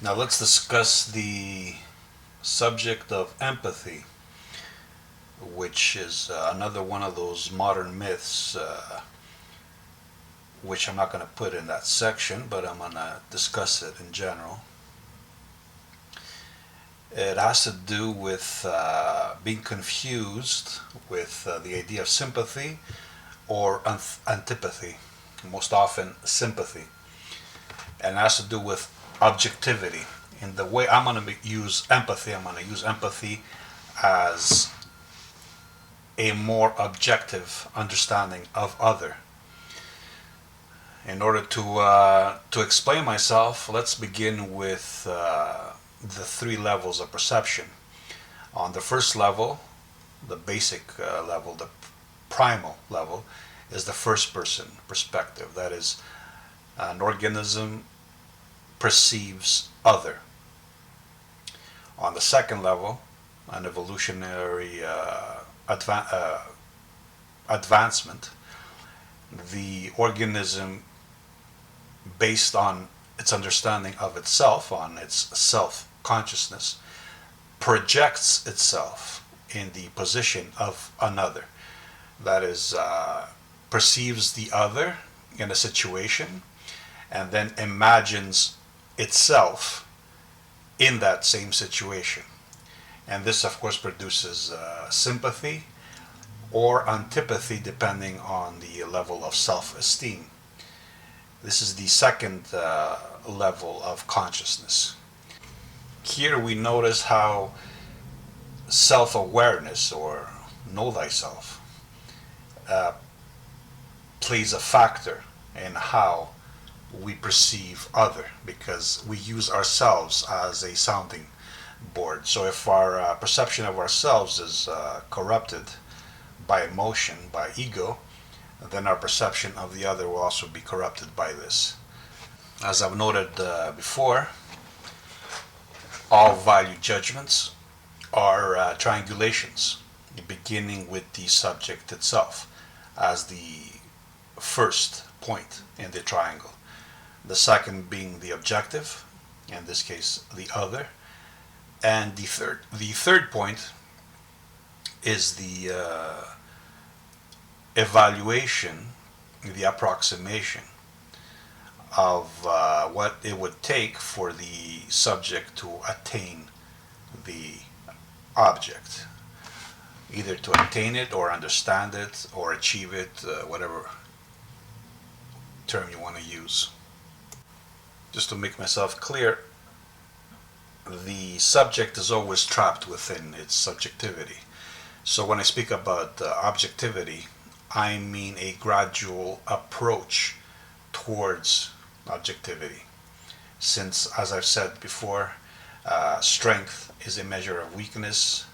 Now let's discuss the subject of empathy, which is another one of those modern myths, which I'm not going to put in that section, but I'm going to discuss it in general. It has to do with being confused with the idea of sympathy or antipathy, most often sympathy. And it has to do with objectivity. In the way I'm going to use empathy, I'm going to use empathy as a more objective understanding of other. In order to explain myself, let's begin with the three levels of perception. On the first level, the basic level, the primal level, is the first person perspective. That is, an organism perceives other. On the second level, an evolutionary advancement, the organism, based on its understanding of itself, on its self-consciousness, projects itself in the position of another. That is, perceives the other in a situation and then imagines itself in that same situation. And this, of course, produces sympathy or antipathy depending on the level of self-esteem. This is the second level of consciousness. Here we notice how self-awareness, or know thyself, plays a factor in how we perceive other, because we use ourselves as a sounding board. So if our perception of ourselves is corrupted by emotion, by ego, then our perception of the other will also be corrupted by this. As I've noted before, all value judgments are triangulations, beginning with the subject itself as the first point in the triangle. The second being the objective, in this case the other, and the third point is the evaluation, the approximation of what it would take for the subject to attain the object, either to attain it or understand it or achieve it, whatever term you want to use. Just to make myself clear, the subject is always trapped within its subjectivity. So when I speak about objectivity, I mean a gradual approach towards objectivity. Since, as I've said before, strength is a measure of weakness,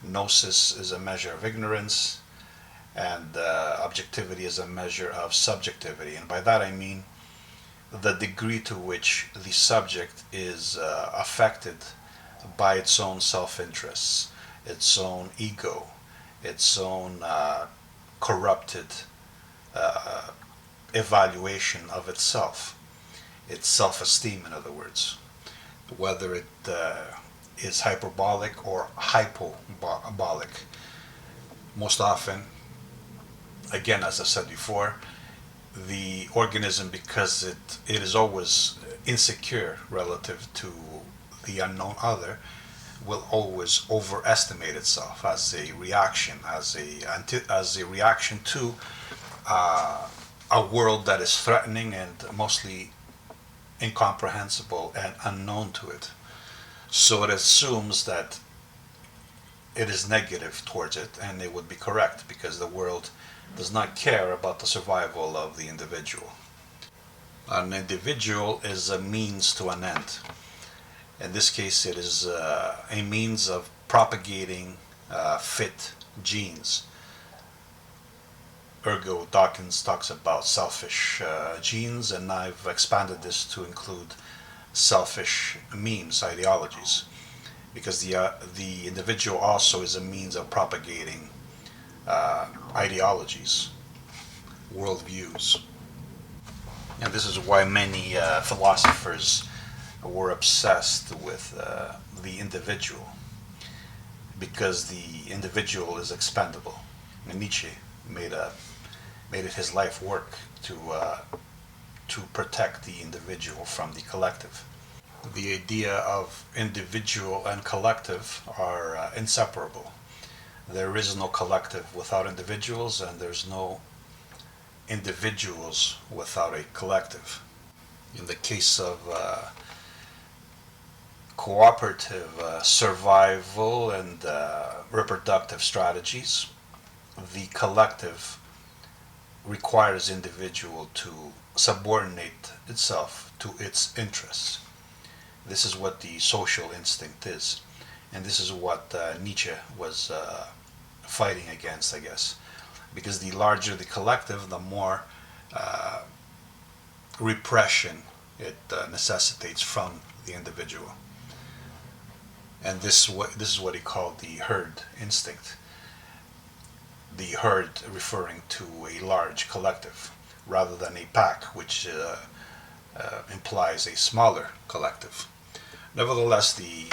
gnosis is a measure of ignorance, and objectivity is a measure of subjectivity. And by that I mean the degree to which the subject is affected by its own self-interests, its own ego, its own corrupted evaluation of itself, its self-esteem, in other words, whether it is hyperbolic or hypobolic. Most often, again, as I said before, the organism, because it is always insecure relative to the unknown other, will always overestimate itself as a reaction, as a reaction to a world that is threatening and mostly incomprehensible and unknown to it. So it assumes that it is negative towards it, and it would be correct, because the world does not care about the survival of the individual. An individual is a means to an end. In this case, it is a means of propagating fit genes. Ergo, Dawkins talks about selfish genes, and I've expanded this to include selfish memes, ideologies, because the individual also is a means of propagating ideologies, worldviews. And this is why many philosophers were obsessed with the individual, because the individual is expendable. And Nietzsche made it his life work to protect the individual from the collective. The idea of individual and collective are inseparable. There is no collective without individuals, and there's no individuals without a collective. In the case of cooperative survival and reproductive strategies, the collective requires individual to subordinate itself to its interests. This is what the social instinct is, and this is what Nietzsche was fighting against, I guess, because the larger the collective, the more repression it necessitates from the individual. And this is what he called the herd instinct. The herd referring to a large collective rather than a pack, which implies a smaller collective. Nevertheless, the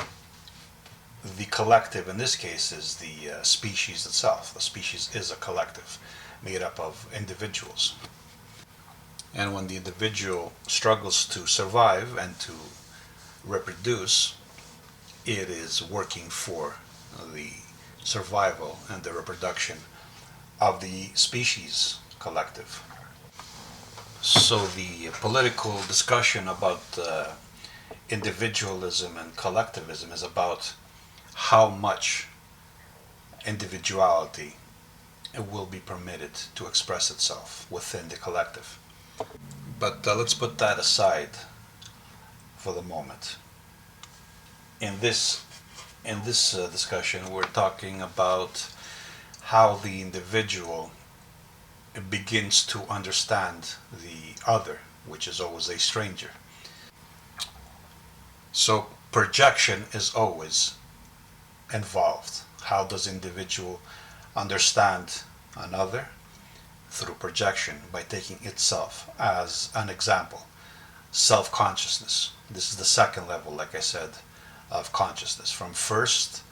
collective in this case is the species itself. The species is a collective made up of individuals. And when the individual struggles to survive and to reproduce, it is working for the survival and the reproduction of the species collective. So the political discussion about individualism and collectivism is about how much individuality will be permitted to express itself within the collective. But let's put that aside for the moment. In this discussion, we're talking about how the individual begins to understand the other, which is always a stranger. So projection is always involved. How does individual understand another? Through projection, by taking itself as an example. Self-consciousness. This is the second level, like I said, of consciousness, from first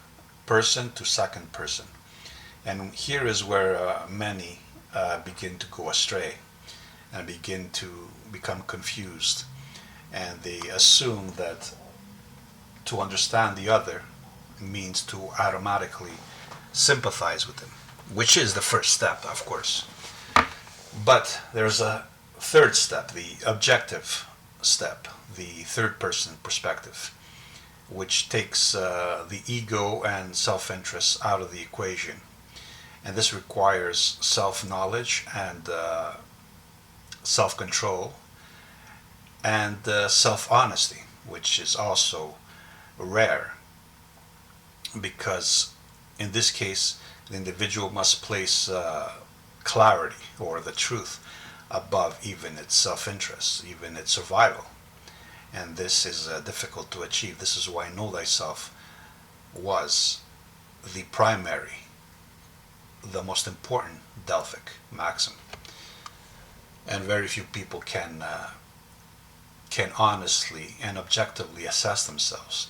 person to second person. And here is where many begin to go astray and begin to become confused, and they assume that to understand the other means to automatically sympathize with him, which is the first step, of course. But there's a third step, the objective step, the third person perspective, which takes the ego and self-interest out of the equation. And this requires self-knowledge and self-control and self-honesty, which is also rare, because in this case the individual must place clarity or the truth above even its self-interest, even its survival. And this is difficult to achieve. This is why know thyself was the primary, the most important Delphic maxim. And very few people can honestly and objectively assess themselves.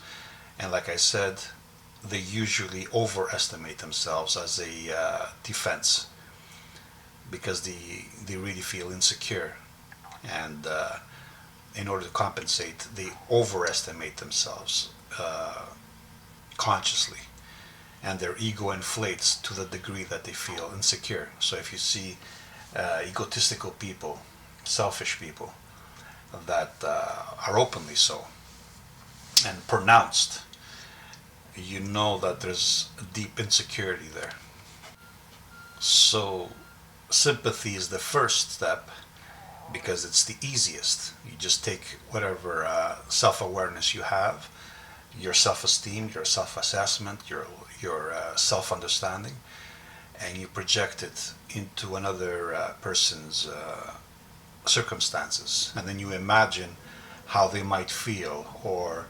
And like I said, they usually overestimate themselves as a defense, because they really feel insecure, and in order to compensate, they overestimate themselves consciously, and their ego inflates to the degree that they feel insecure. So if you see egotistical people, selfish people that are openly so and pronounced, you know that there's a deep insecurity there. So sympathy is the first step, because it's the easiest. You just take whatever self-awareness you have, your self-esteem, your self-assessment, your self-understanding, and you project it into another person's circumstances, and then you imagine how they might feel, or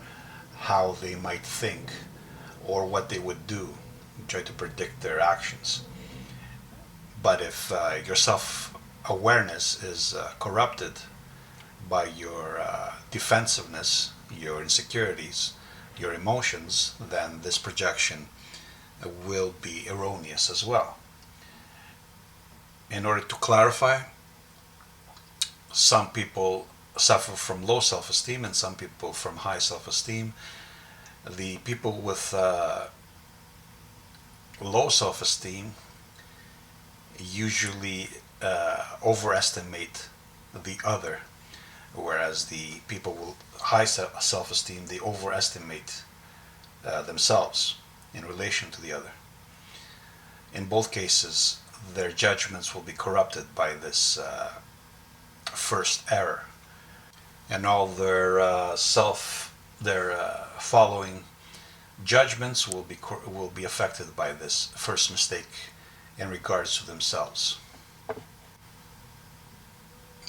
how they might think, or what they would do. You try to predict their actions. But if your self-awareness is corrupted by your defensiveness, your insecurities, your emotions, then this projection will be erroneous as well. In order to clarify, some people suffer from low self-esteem and some people from high self-esteem. The people with low self-esteem usually overestimate the other, whereas the people with high self-esteem, they overestimate themselves in relation to the other. In both cases, their judgments will be corrupted by this first error, and all their following judgments will be affected by this first mistake in regards to themselves.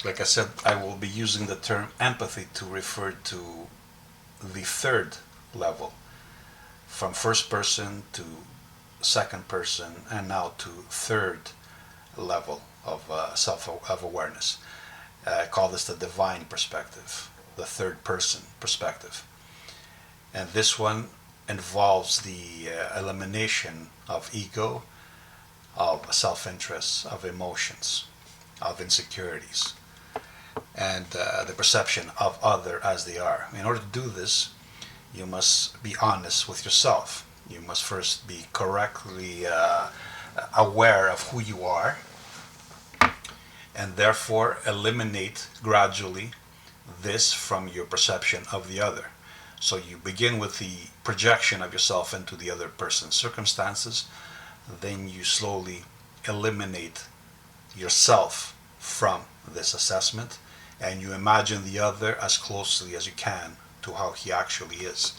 Like I said, I will be using the term empathy to refer to the third level, from first person to second person, and now to third level of self-awareness. I call this the divine perspective, the third person perspective. And this one involves the elimination of ego, of self-interest, of emotions, of insecurities, and the perception of other as they are. In order to do this, you must be honest with yourself. You must first be correctly aware of who you are, and therefore eliminate gradually this from your perception of the other. So you begin with the projection of yourself into the other person's circumstances, then you slowly eliminate yourself from this assessment, and you imagine the other as closely as you can to how he actually is.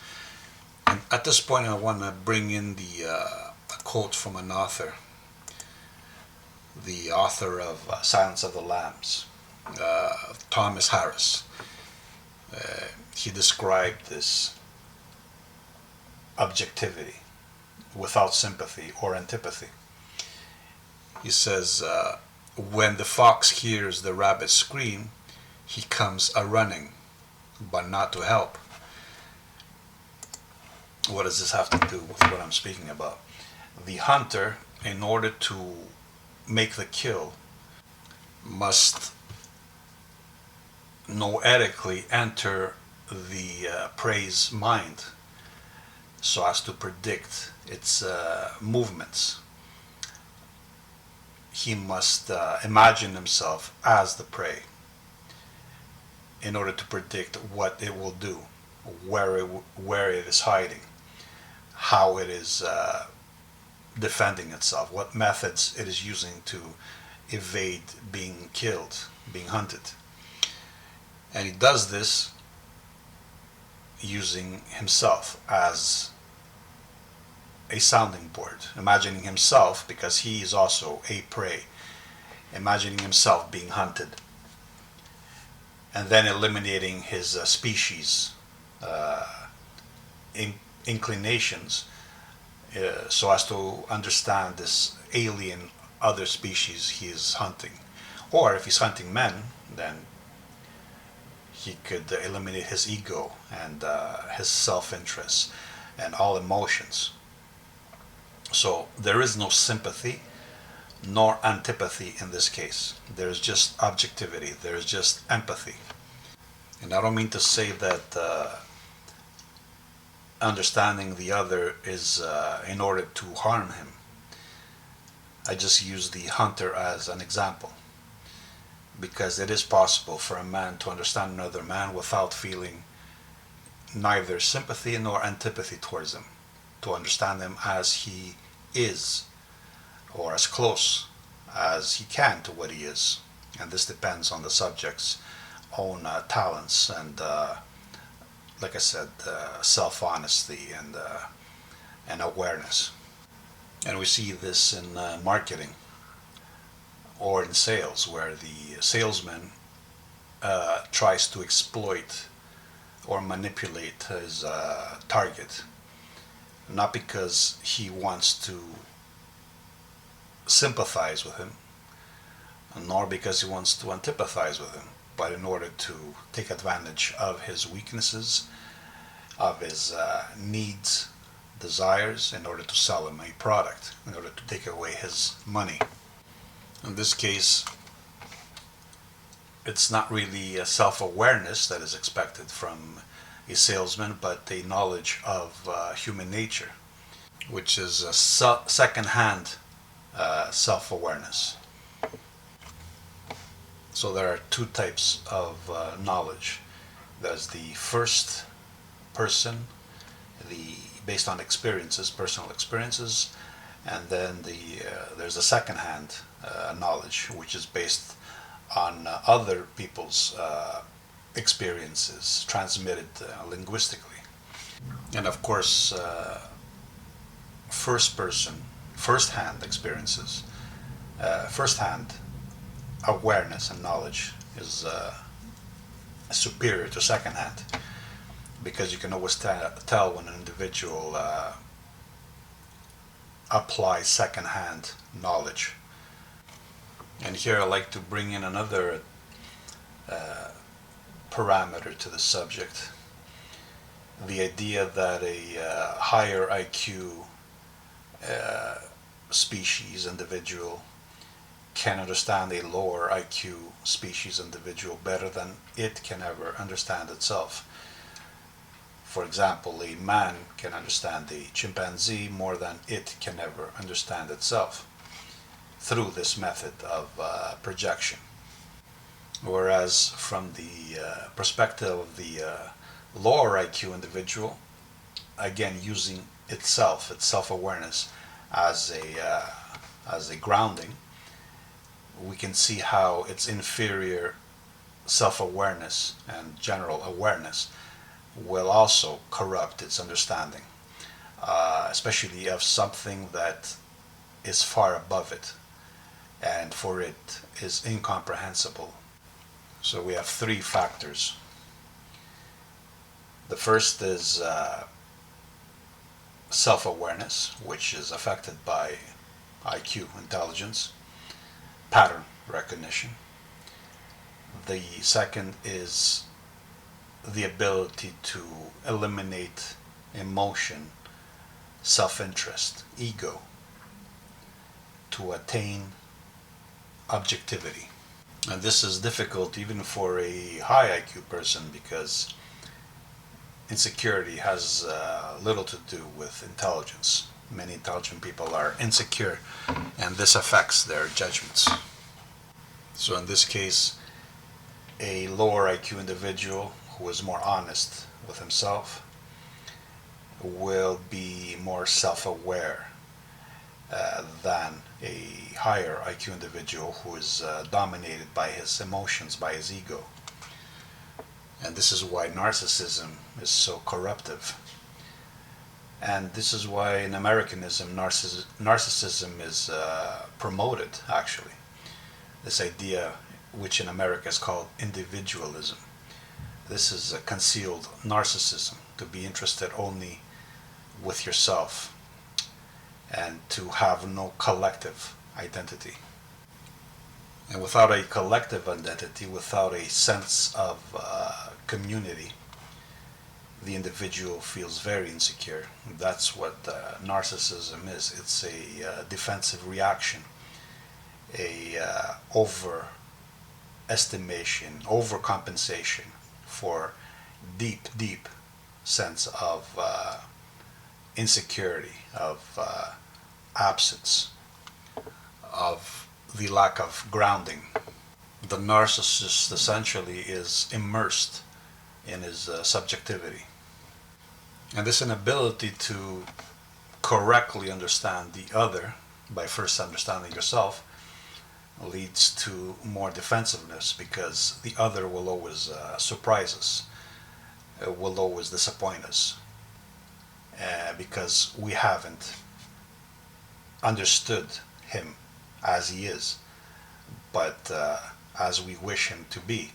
And at this point, I want to bring in a quote from an author, the author of Silence of the Lambs, Thomas Harris. He described this objectivity without sympathy or antipathy. He says, when the fox hears the rabbit scream, he comes a-running, but not to help. What does this have to do with what I'm speaking about? The hunter, in order to make the kill, must noetically enter the prey's mind so as to predict its movements. He must imagine himself as the prey in order to predict what it will do, where it is hiding, how it is defending itself, what methods it is using to evade being killed, being hunted. And he does this using himself as a sounding board, imagining himself, because he is also a prey, imagining himself being hunted, and then eliminating his species inclinations so as to understand this alien other species he is hunting. Or if he's hunting men, then he could eliminate his ego and his self-interest and all emotions. So there is no sympathy nor antipathy in this case. There is just objectivity. There is just empathy. And I don't mean to say that understanding the other is in order to harm him. I just use the hunter as an example, because it is possible for a man to understand another man without feeling neither sympathy nor antipathy towards him, to understand him as he is, or as close as he can to what he is. And this depends on the subject's own talents and, like I said, self-honesty and awareness. And we see this in marketing or in sales, where the salesman tries to exploit or manipulate his target, not because he wants to sympathize with him, nor because he wants to antipathize with him, but in order to take advantage of his weaknesses of his needs, desires, in order to sell him a product, in order to take away his money. In this case, it's not really a self-awareness that is expected from a salesman, but a knowledge of human nature, which is a second-hand self-awareness. So there are two types of knowledge. There's the first person, based on experiences, personal experiences, and then there's a second-hand knowledge, which is based on other people's experiences transmitted linguistically. And of course, first-hand experiences, first-hand awareness and knowledge is superior to second-hand, because you can always tell when an individual applies second-hand knowledge. And here I like to bring in another parameter to the subject, the idea that a higher IQ species individual can understand a lower IQ species individual better than it can ever understand itself. For example, a man can understand a chimpanzee more than it can ever understand itself through this method of projection. Whereas from the perspective of the lower IQ individual, again using itself, its self-awareness as a grounding, we can see how its inferior self-awareness and general awareness will also corrupt its understanding, especially of something that is far above it and for it is incomprehensible. So we have three factors. The first is self-awareness, which is affected by IQ, intelligence, pattern recognition. The second is the ability to eliminate emotion, self-interest, ego, to attain objectivity. And this is difficult even for a high IQ person, because insecurity has little to do with intelligence. Many intelligent people are insecure, and this affects their judgments. So in this case, a lower IQ individual who is more honest with himself will be more self-aware than a higher IQ individual who is dominated by his emotions, by his ego. And this is why narcissism is so corruptive. And this is why in Americanism narcissism is promoted, actually. This idea, which in America is called individualism. This is a concealed narcissism, to be interested only with yourself and to have no collective identity. And without a collective identity, without a sense of community, the individual feels very insecure. That's what narcissism is. It's a defensive reaction, a overestimation, overcompensation for deep sense of insecurity, of absence, of the lack of grounding. The narcissist essentially is immersed in his subjectivity. And this inability to correctly understand the other by first understanding yourself leads to more defensiveness, because the other will always surprise us, will always disappoint us, because we haven't understood him as he is, but as we wish him to be.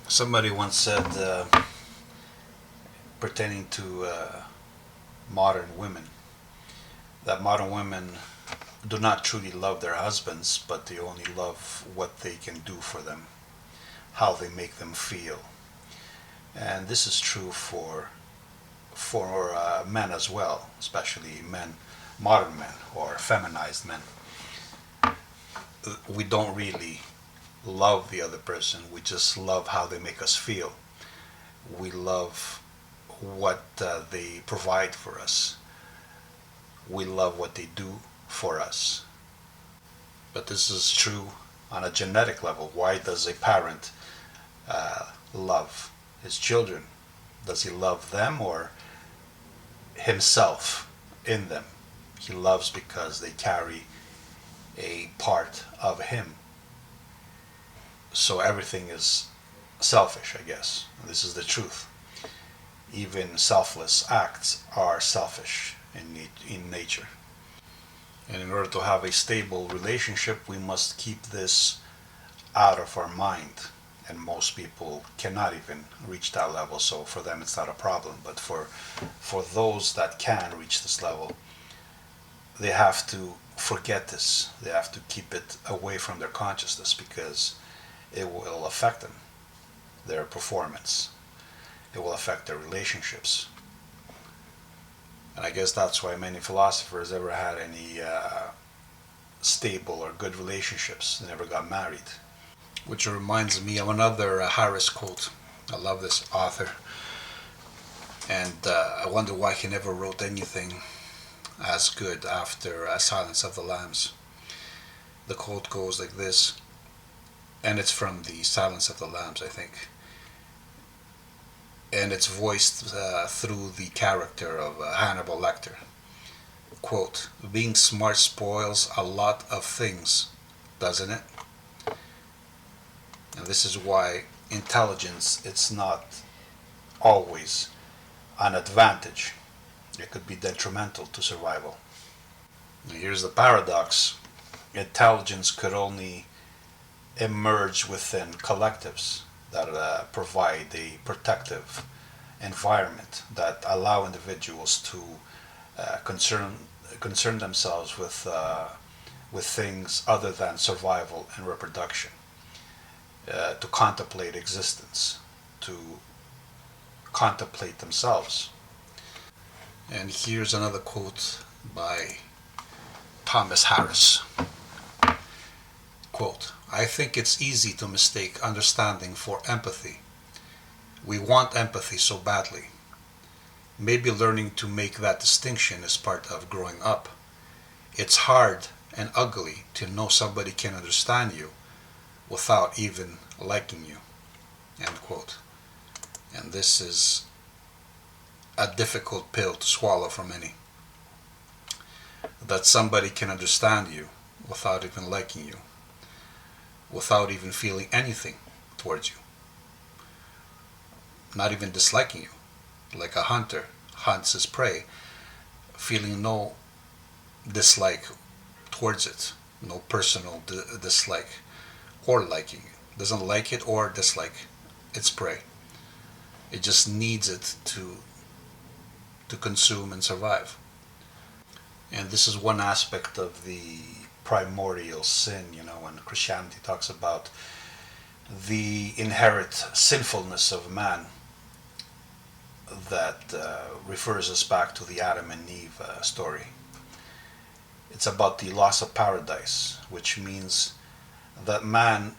Somebody once said, pertaining to modern women, that modern women do not truly love their husbands, but they only love what they can do for them, how they make them feel. And this is true for for men as well, especially men, modern men or feminized men. We don't really love the other person. We just love how they make us feel. We love what they provide for us. We love what they do for us. But this is true on a genetic level. Why does a parent love his children? Does he love them or himself in them? He loves because they carry a part of him. So everything is selfish, I guess. This is the truth. Even selfless acts are selfish in nature. And in order to have a stable relationship, we must keep this out of our mind. And most people cannot even reach that level, so for them it's not a problem. But for those that can reach this level, they have to forget this. They have to keep it away from their consciousness because it will affect them, their performance. It will affect their relationships. And I guess that's why many philosophers ever had any stable or good relationships. They never got married. Which reminds me of another Harris quote. I love this author. And I wonder why he never wrote anything as good after Silence of the Lambs. The quote goes like this, and it's from the Silence of the Lambs, I think. And it's voiced through the character of Hannibal Lecter. Quote, "Being smart spoils a lot of things, doesn't it?" And this is why intelligence, it's not always an advantage. It could be detrimental to survival. Now here's the paradox. Intelligence could only emerge within collectives that provide a protective environment that allow individuals to concern themselves with things other than survival and reproduction, to contemplate existence, to contemplate themselves. And here's another quote by Thomas Harris. Quote, "I think it's easy to mistake understanding for empathy. We want empathy so badly. Maybe learning to make that distinction is part of growing up. It's hard and ugly to know somebody can understand you without even liking you." End quote. And this is a difficult pill to swallow for many. That somebody can understand you without even liking you, without even feeling anything towards you, not even disliking you, like a hunter hunts his prey, feeling no dislike towards it, no personal dislike or liking it. Doesn't like it or dislike its prey. It just needs it to consume and survive. And this is one aspect of the primordial sin, when Christianity talks about the inherent sinfulness of man, that refers us back to the Adam and Eve story. It's about the loss of paradise, which means that man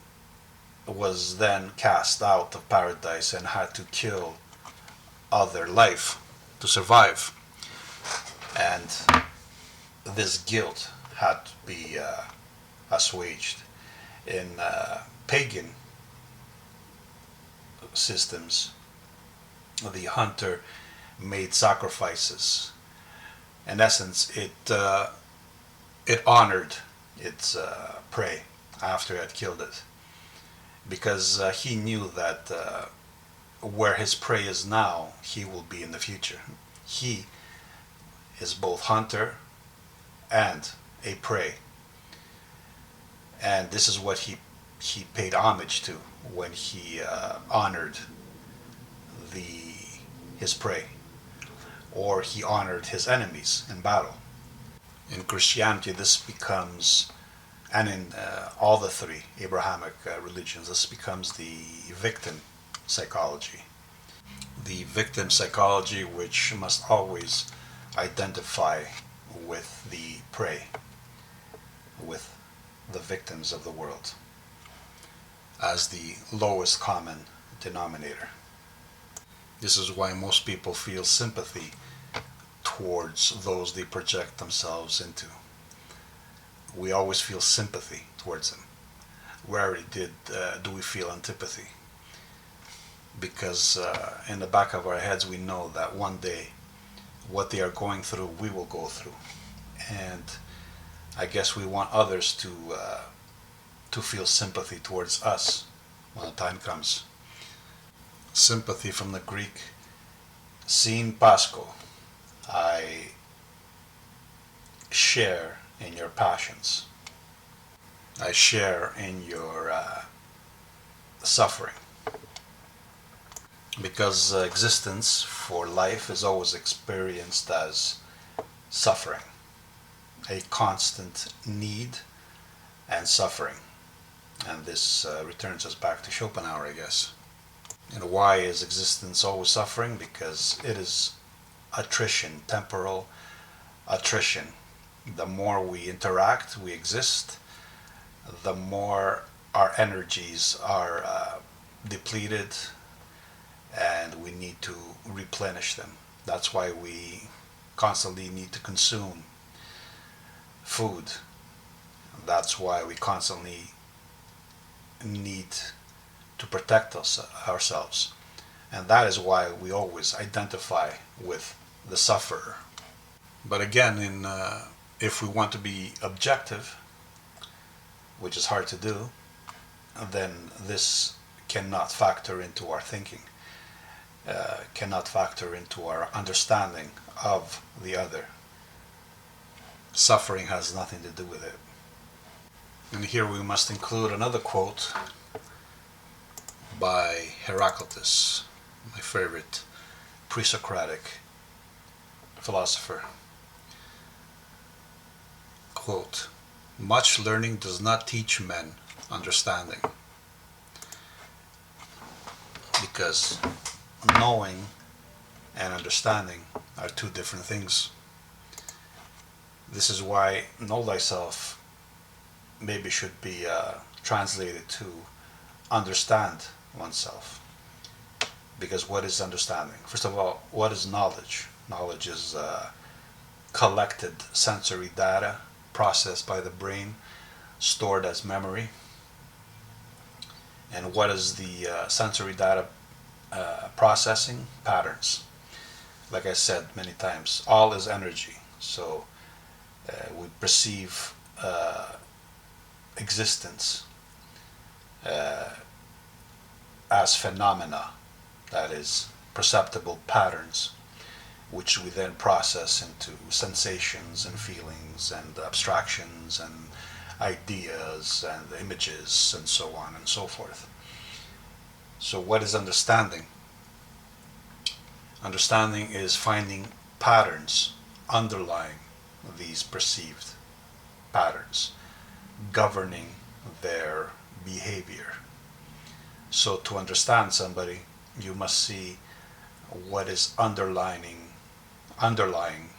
was then cast out of paradise and had to kill other life to survive. And this guilt had to be assuaged. In pagan systems, the hunter made sacrifices. In essence, it honored its prey after it had killed it, because he knew that where his prey is now, he will be in the future. He is both hunter and a prey. And this is what he paid homage to when he honored his prey, or he honored his enemies in battle. In Christianity, this becomes, and in all the three Abrahamic religions, this becomes the victim psychology. the victim psychology, which must always identify with the prey, with the victims of the world, as the lowest common denominator. This is why most people feel sympathy towards those they project themselves into. We always feel sympathy towards them. Rarely do we feel antipathy, because in the back of our heads we know that one day what they are going through we will go through, and I guess we want others to feel sympathy towards us when the time comes. Sympathy from the Greek sympasko. I share in your passions. I share in your suffering. Because existence for life is always experienced as suffering, a constant need and suffering. And this returns us back to Schopenhauer, I guess. And why is existence always suffering? Because it is attrition, temporal attrition. The more we interact, we exist, the more our energies are depleted, and we need to replenish them. That's why we constantly need to consume food. That's why we constantly need to protect ourselves. And that is why we always identify with the sufferer. But again, if we want to be objective, which is hard to do, then this cannot factor into our thinking, cannot factor into our understanding of the other. Suffering has nothing to do with it. And here we must include another quote by Heraclitus, my favorite pre-Socratic philosopher. Quote, "Much learning does not teach men understanding." Because knowing and understanding are two different things. This is why know thyself maybe should be translated to understand oneself. Because what is understanding? First of all, what is knowledge? Knowledge is collected sensory data processed by the brain, stored as memory. And what is the sensory data processing? Patterns. Like I said many times, all is energy. So we perceive existence as phenomena, that is, perceptible patterns, which we then process into sensations and feelings and abstractions and ideas and images and so on and so forth. So what is understanding? Understanding is finding patterns underlying these perceived patterns, governing their behavior. So to understand somebody, you must see what is underlying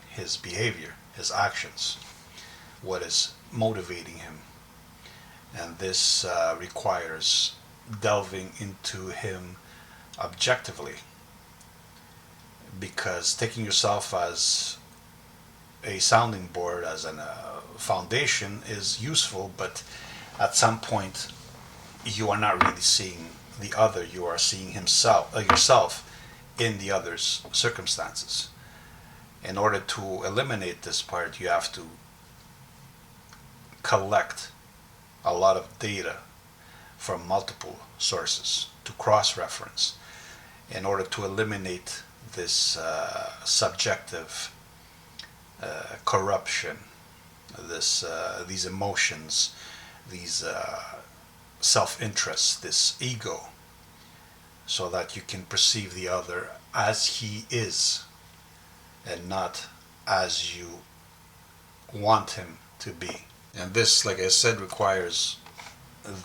his behavior, his actions, what is motivating him. And this requires delving into him objectively, because taking yourself as a sounding board, as a foundation, is useful, but at some point you are not really seeing the other, you are seeing yourself in the other's circumstances. In order to eliminate this part, you have to collect a lot of data from multiple sources to cross-reference in order to eliminate this subjective corruption, these emotions, these self-interest, this ego, so that you can perceive the other as he is and not as you want him to be. And this, like I said, requires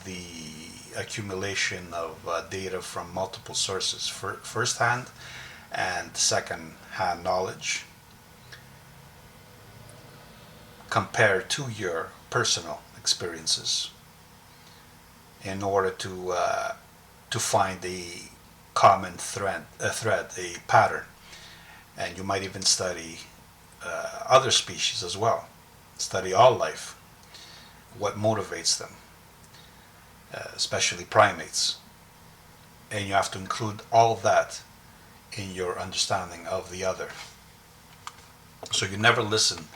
the accumulation of data from multiple sources. First hand, and second-hand knowledge compared to your personal experiences in order to find a common thread, a pattern. And you might even study other species as well. Study all life, what motivates them, especially primates. And you have to include all that in your understanding of the other. So you never listen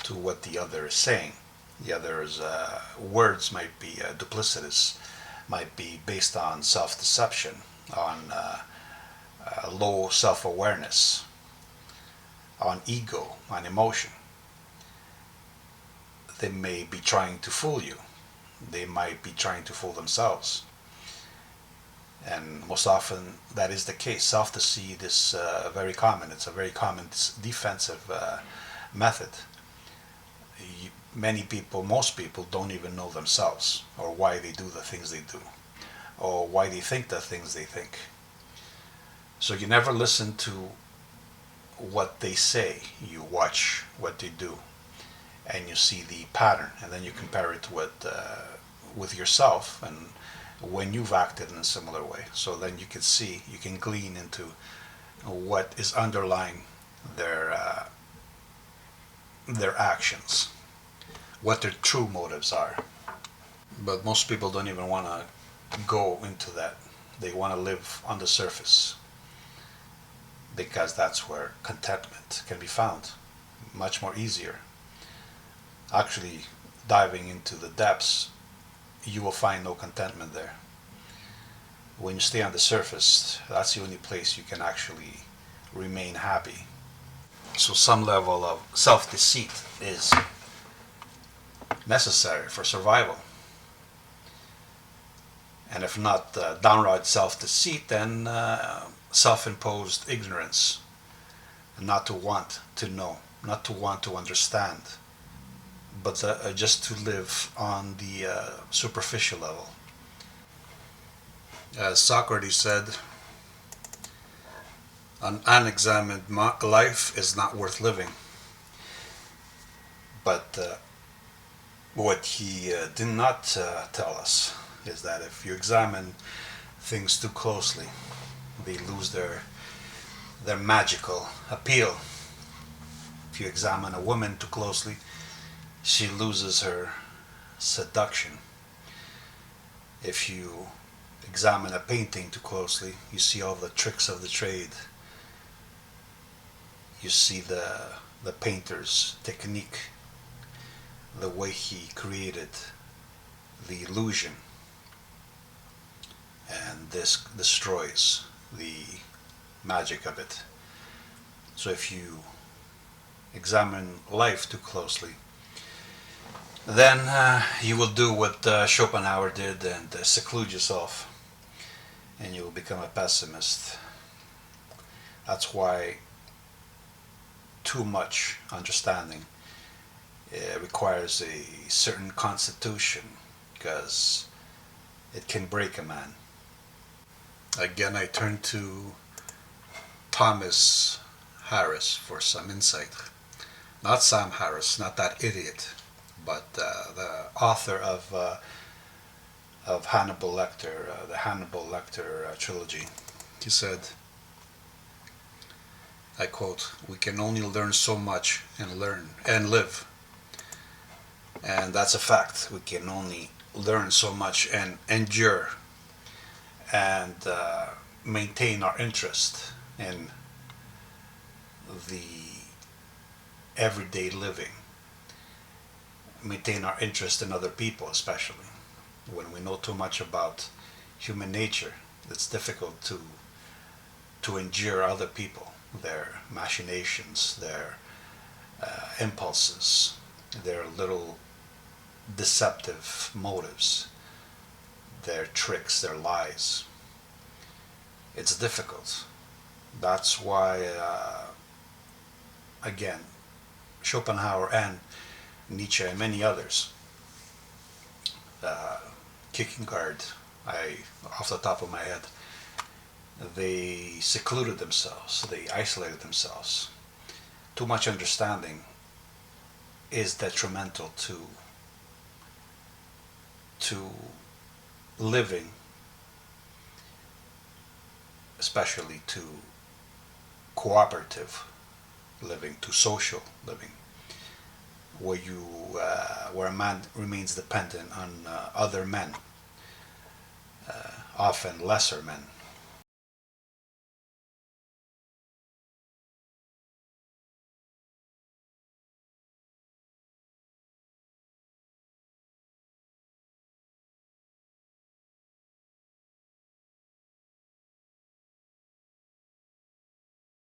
to what the other is saying. The other's words might be duplicitous, might be based on self-deception, on low self-awareness, on ego, on emotion. They may be trying to fool you. They might be trying to fool themselves. And most often that is the case. Self-deceit is very common. It's a very common defensive method. Many people, most people, don't even know themselves or why they do the things they do or why they think the things they think. So you never listen to what they say. You watch what they do and you see the pattern, and then you compare it with yourself and when you've acted in a similar way. So then you can see, you can glean into what is underlying their actions, what their true motives are. But most people don't even want to go into that. They want to live on the surface because that's where contentment can be found much more easier. Actually, diving into the depths, you will find no contentment there. When you stay on the surface, that's the only place you can actually remain happy. So some level of self-deceit is necessary for survival. And if not downright self-deceit, then self-imposed ignorance. Not to want to know, not to want to understand, but just to live on the superficial level. As Socrates said, an unexamined life is not worth living. But what he did not tell us is that if you examine things too closely, they lose their magical appeal. If you examine a woman too closely, she loses her seduction. If you examine a painting too closely, you see all the tricks of the trade. You see the painter's technique, the way he created the illusion, and this destroys the magic of it. So if you examine life too closely, then you will do what Schopenhauer did and seclude yourself, and you will become a pessimist. That's why too much understanding requires a certain constitution, because it can break a man. Again, I turn to Thomas Harris for some insight. Not Sam Harris, not that idiot, but the author of Hannibal Lecter, the Hannibal Lecter trilogy. He said, I quote, "We can only learn so much and live." And that's a fact. We can only learn so much and endure and maintain our interest in the everyday living, maintain our interest in other people, especially when we know too much about human nature. It's difficult to endure other people, their machinations, their impulses, their little deceptive motives, their tricks, their lies. It's difficult. That's why, again, Schopenhauer and Nietzsche and many others, Kierkegaard, off the top of my head, they secluded themselves, they isolated themselves. Too much understanding is detrimental to living, especially to cooperative living, to social living, where a man remains dependent on other men, often lesser men,